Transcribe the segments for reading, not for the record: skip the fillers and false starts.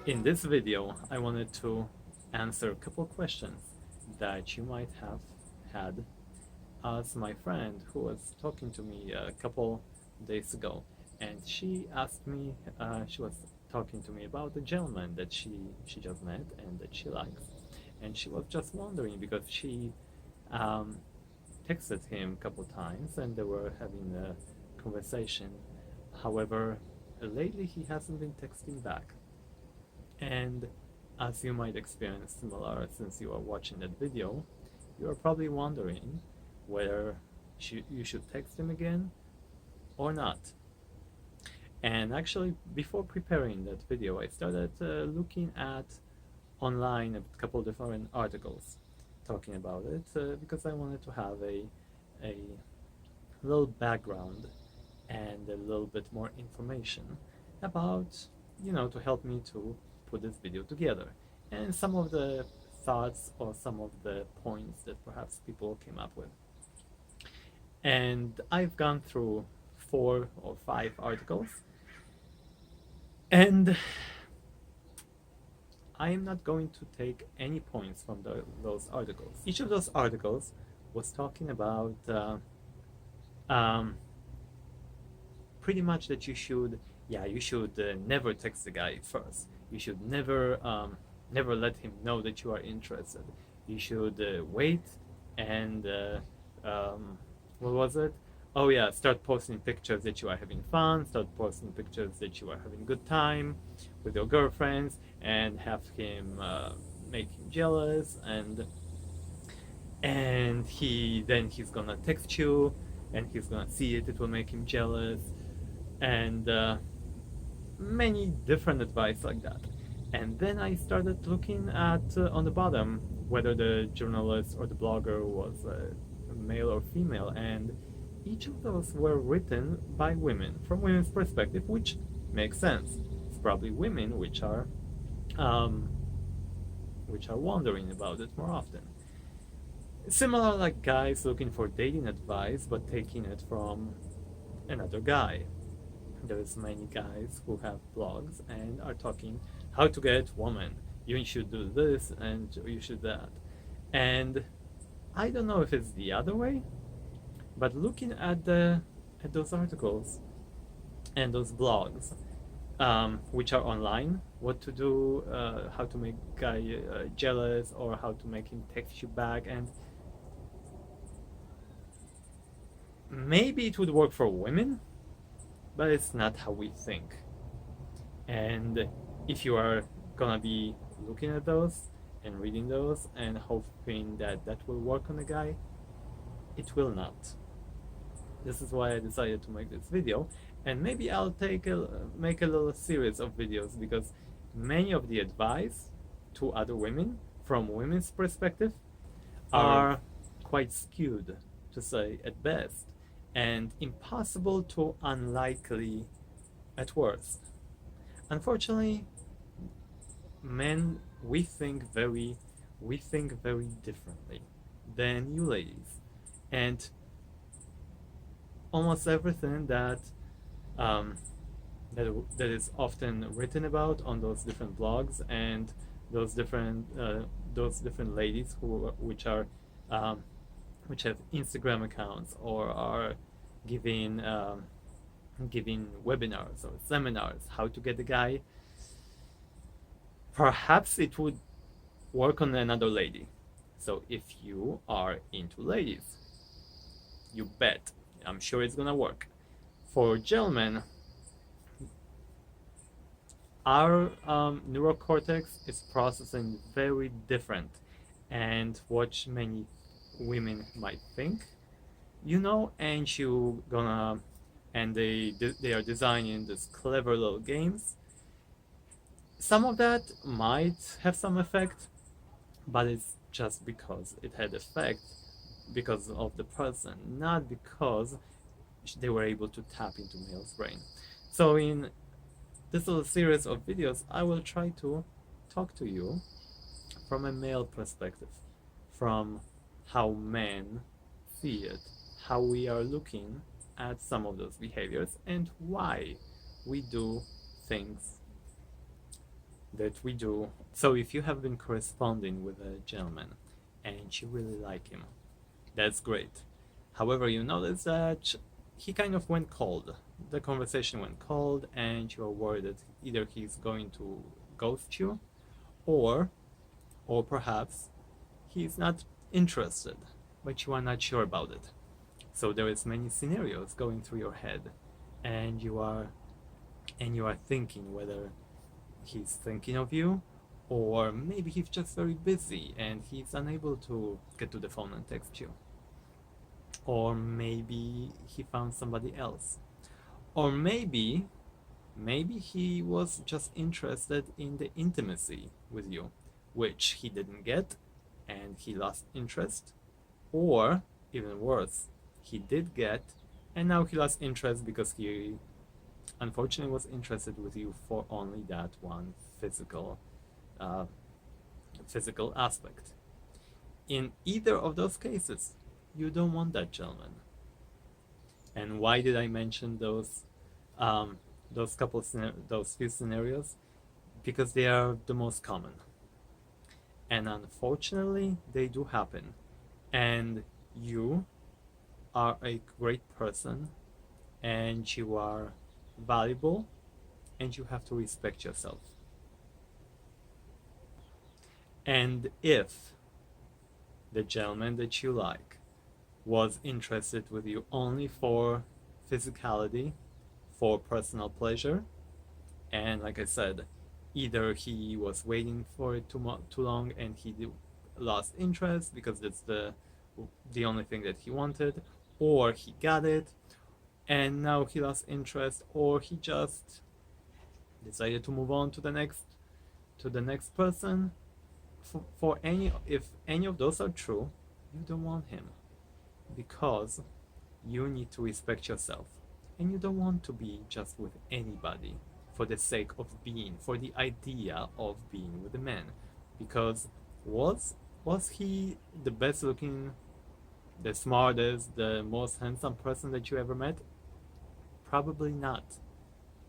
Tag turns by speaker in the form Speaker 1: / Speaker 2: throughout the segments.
Speaker 1: In this video, I wanted to answer a couple questions that you might have had, as my friend who was talking to me a couple days ago, and she asked me, she was talking to me about a gentleman that she just met and that she likes, and she was just wondering because she um, texted him a couple times and they were having a conversation. However, lately he hasn't been texting back. And as you might experience similar since you are watching that video, you are probably wondering whether you should text him again or not. And actually, before preparing that video, I started looking at online a couple different articles talking about it because I wanted to have a little background and a little bit more information about, to help me to put this video together. And some of the thoughts or some of the points that perhaps people came up with. And I've gone through 4 or 5 articles, and I am not going to take any points from those articles. Each of those articles was talking about pretty much that you should never text the guy first. You should never let him know that you are interested. You should wait and what was it? Oh yeah, start posting pictures that you are having fun, start posting pictures that you are having a good time with your girlfriends, and have him make him jealous, and he's gonna text you, and he's gonna see it will make him jealous, and many different advice like that. And then I started looking at on the bottom whether the journalist or the blogger was male or female, and each of those were written by women from women's perspective, which makes sense. It's probably women um, which are wondering about it more often. Similar like guys looking for dating advice but taking it from another guy. There's many guys who have blogs and are talking how to get woman. You should do this and you should that. And I don't know if it's the other way, but looking at those articles and those blogs, which are online, what to do, how to make guy jealous, or how to make him text you back, and maybe it would work for women, but it's not how we think. And if you are gonna be looking at those and reading those and hoping that that will work on a guy, it will not. This is why I decided to make this video, and maybe I'll make a little series of videos, because many of the advice to other women from women's perspective are quite skewed, to say at best, and impossible to unlikely at worst. Unfortunately, men, we think very differently than you ladies, and almost everything that that is often written about on those different blogs and those different ladies which have Instagram accounts or are giving giving webinars or seminars how to get a guy. Perhaps it would work on another lady. So if you are into ladies, you bet, I'm sure it's gonna work. For gentlemen, our neurocortex is processing very different, and what many women might think, and you gonna, and they are designing these clever little games. Some of that might have some effect, but it's just because it had effect because of the person, not because they were able to tap into male's brain. So in this little series of videos, I will try to talk to you from a male perspective, from how men see it, how we are looking at some of those behaviors, and why we do things that we do. So if you have been corresponding with a gentleman and you really like him, that's great. However, you notice that he kind of went cold. The conversation went cold, and you are worried that either he's going to ghost you, or or perhaps he's not interested, but you are not sure about it. So there is many scenarios going through your head, and you are thinking whether he's thinking of you, or maybe he's just very busy and he's unable to get to the phone and text you. Or maybe he found somebody else. Or maybe he was just interested in the intimacy with you, which he didn't get and he lost interest. Or even worse, he did get and now he lost interest because he unfortunately was interested with you for only that one physical aspect. In either of those cases, you don't want that gentleman. And why did I mention those few scenarios? Because they are the most common, and unfortunately, they do happen. And you are a great person, and you are valuable, and you have to respect yourself. And if the gentleman that you like was interested with you only for physicality, for personal pleasure, and like I said, either he was waiting for it too long and he lost interest because that's the only thing that he wanted, or he got it and now he lost interest, or he just decided to move on to the next person. If any of those are true, you don't want him, because you need to respect yourself, and you don't want to be just with anybody for the sake of being, for the idea of being with a man. Because was he the best looking, the smartest, the most handsome person that you ever met? Probably not.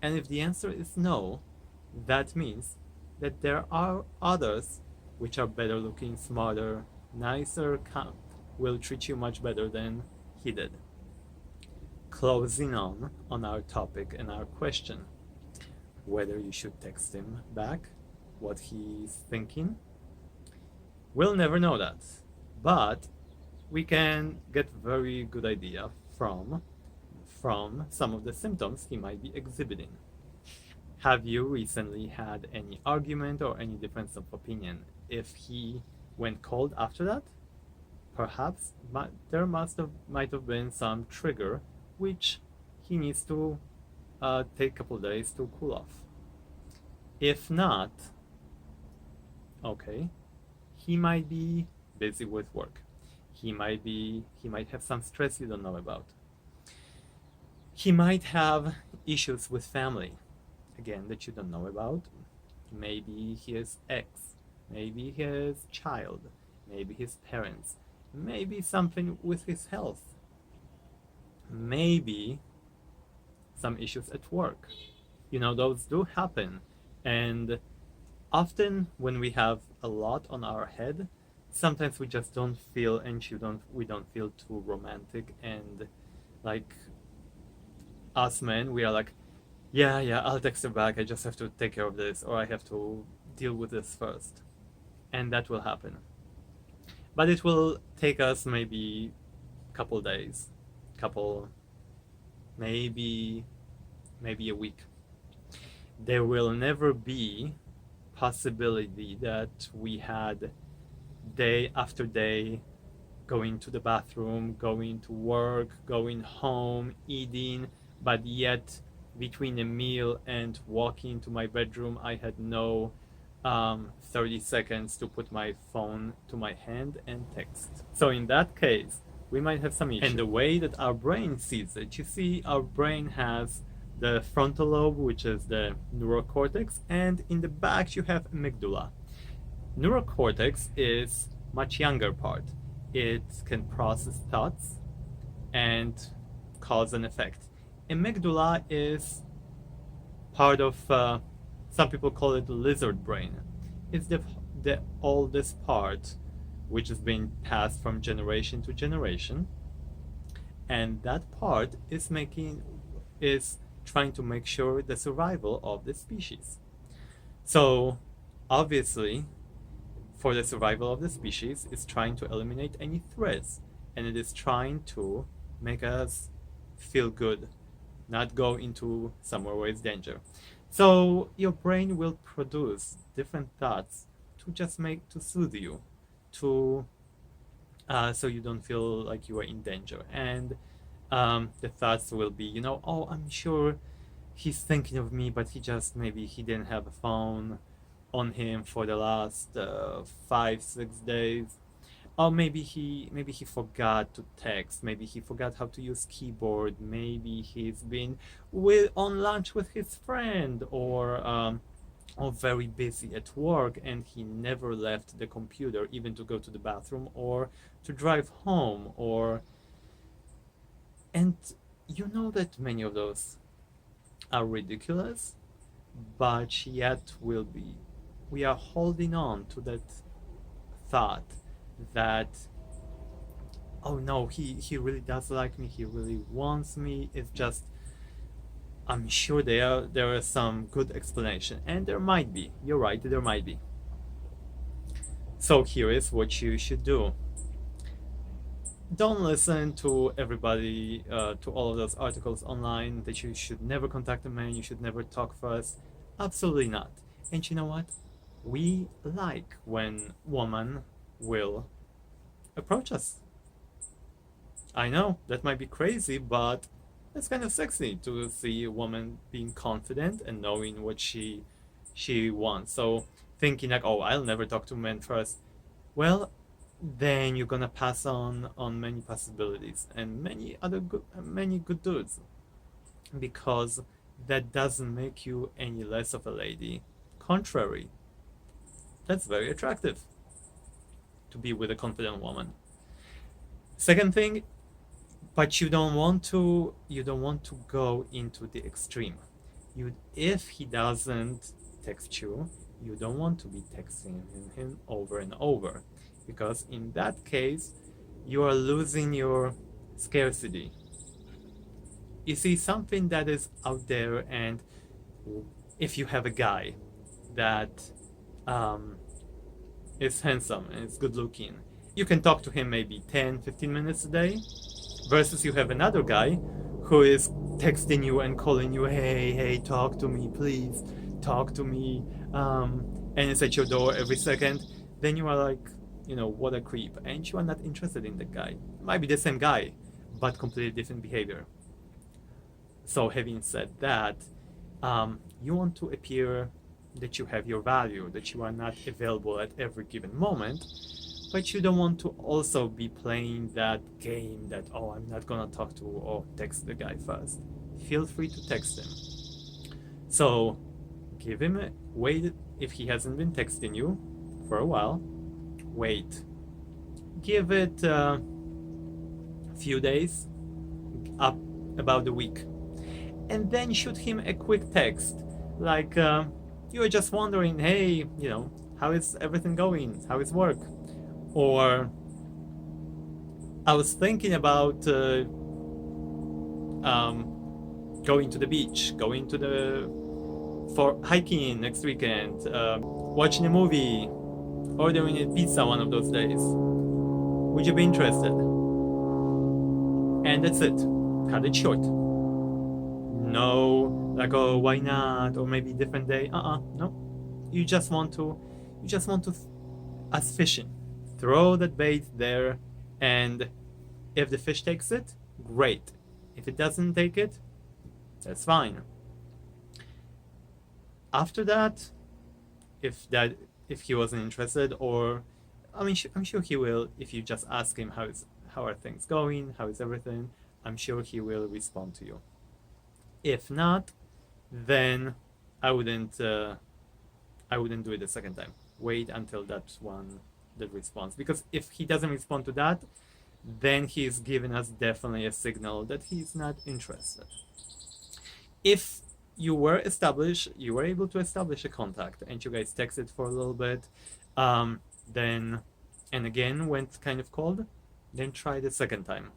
Speaker 1: And if the answer is no, that means that there are others which are better looking, smarter, nicer, will treat you much better than he did. Closing on our topic and our question, whether you should text him back, what he's thinking, we'll never know that. But we can get very good idea from some of the symptoms he might be exhibiting. Have you recently had any argument or any difference of opinion? If he went cold after that, perhaps there might have been some trigger which he needs to take a couple days to cool off. If not, okay, he might be busy with work. He might have some stress you don't know about. He might have issues with family, again, that you don't know about. Maybe his ex, maybe his child, maybe his parents, maybe something with his health, maybe some issues at work. Those do happen. And often when we have a lot on our head, sometimes we just don't feel, and we don't feel too romantic, and like us men, we are like, yeah, I'll text her back, I just have to take care of this, or I have to deal with this first. And that will happen. But it will take us maybe a couple days, maybe a week. There will never be possibility that we had day after day going to the bathroom, going to work, going home, eating, but yet between a meal and walking to my bedroom, I had no 30 seconds to put my phone to my hand and text. So in that case, we might have some issue. And the way that our brain sees it, you see, our brain has the frontal lobe, which is the neurocortex, and in the back you have amygdala. Neurocortex is much younger part. It can process thoughts and cause an effect. Amygdala is part of Some people call it the lizard brain. It's the oldest part, which has been passed from generation to generation, and that part is trying to make sure the survival of the species. So obviously, for the survival of the species, it's trying to eliminate any threats, and it is trying to make us feel good, not go into somewhere where it's danger. So your brain will produce different thoughts to just make to soothe you, to so you don't feel like you are in danger. And the thoughts will be, oh, I'm sure he's thinking of me, but maybe he didn't have a phone on him for the last 5 6 days. Or maybe he forgot to text. Maybe he forgot how to use keyboard. Maybe he's been on lunch with his friend, or very busy at work, and he never left the computer even to go to the bathroom or to drive home. And you know that many of those are ridiculous, but yet we are holding on to that thought that, oh no, he really does like me, he really wants me. It's just, I'm sure there are some good explanation, and there might be. You're right, there might be. So here is what you should do. Don't listen to everybody, to all of those articles online that you should never contact a man, you should never talk first. Absolutely not. And you know what? We like when woman will approach us. I know that might be crazy, but it's kind of sexy to see a woman being confident and knowing what she wants. So thinking like, oh, I'll never talk to men first. Well, then you're gonna pass on many possibilities and many good dudes, because that doesn't make you any less of a lady. Contrary, that's very attractive to be with a confident woman. Second thing, but you don't want to go into the extreme. If he doesn't text you, you don't want to be texting him over and over, because in that case you are losing your scarcity. You see, something that is out there, and if you have a guy that is handsome and is good looking, you can talk to him maybe 10-15 minutes a day, versus you have another guy who is texting you and calling you, hey, talk to me, please, talk to me, and it's at your door every second. Then you are like, what a creep, and you are not interested in the guy. Might be the same guy, but completely different behavior. So having said that, you want to appear that you have your value, that you are not available at every given moment, but you don't want to also be playing that game that, oh, I'm not gonna talk to or text the guy first. Feel free to text him. So give him wait. If he hasn't been texting you for a while, wait. Give it a few days, up about a week, and then shoot him a quick text like, you are just wondering, hey, how is everything going, how is work, or I was thinking about going to the beach, for hiking next weekend, watching a movie, ordering a pizza one of those days. Would you be interested? And that's it. Cut it short. No, like, oh, why not? Or maybe different day. No. You just want to, as fishing, throw that bait there, and if the fish takes it, great. If it doesn't take it, that's fine. After that, if he wasn't interested, or I'm sure he will, if you just ask him how are things going, how is everything, I'm sure he will respond to you. If not, then I wouldn't do it the second time. Wait until that response, because if he doesn't respond to that, then he's given us definitely a signal that he's not interested. If you were able to establish a contact, and you guys texted for a little bit, then and again went kind of cold, then try the second time.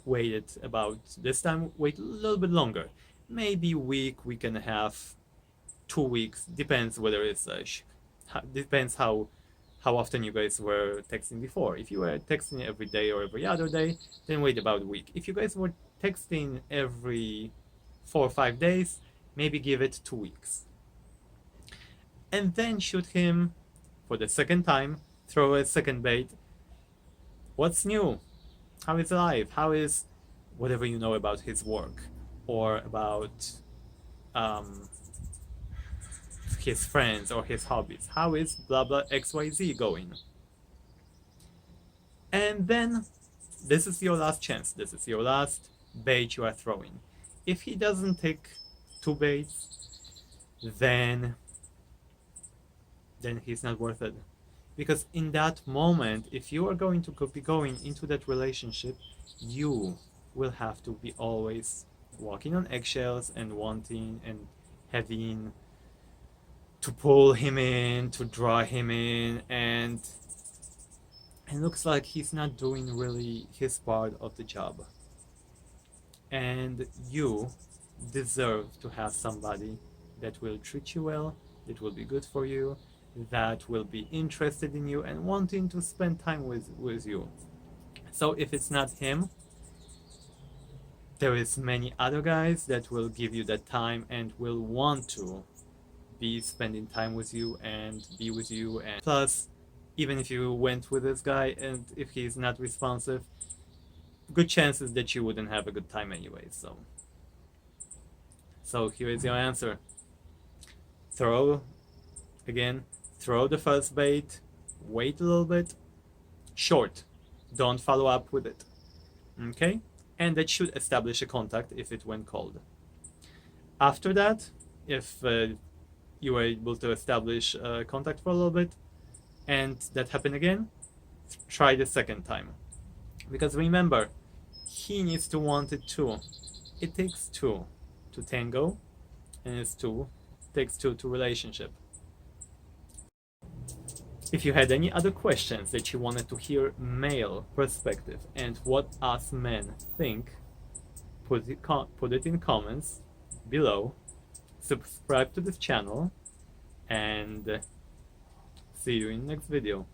Speaker 1: Waited about this time, wait a little bit longer, maybe week and a half, 2 weeks, depends whether it's depends how often you guys were texting before. If you were texting every day or every other day, then wait about a week. If you guys were texting every 4 or 5 days, maybe give it 2 weeks. And then shoot him for the second time, throw a second bait. What's new? How is life? How is whatever you know about his work or about his friends or his hobbies? How is blah blah XYZ going? And then this is your last chance. This is your last bait you are throwing. If he doesn't take 2 baits, then he's not worth it. Because in that moment, if you are going to be going into that relationship, you will have to be always walking on eggshells and wanting and having to pull him in, to draw him in, and it looks like he's not doing really his part of the job. And you deserve to have somebody that will treat you well, that will be good for you, that will be interested in you and wanting to spend time with you. So if it's not him, there is many other guys that will give you that time and will want to be spending time with you and be with you. And plus, even if you went with this guy and if he's not responsive, good chances that you wouldn't have a good time anyway. So here is your answer. Throw the first bait, wait a little bit, short, don't follow up with it, okay? And that should establish a contact if it went cold. After that, if you were able to establish contact for a little bit and that happened again, try the second time. Because remember, he needs to want it too. It takes two to tango, and it takes two to relationship. If you had any other questions that you wanted to hear male perspective and what us men think, put it in comments below, subscribe to this channel, and see you in the next video.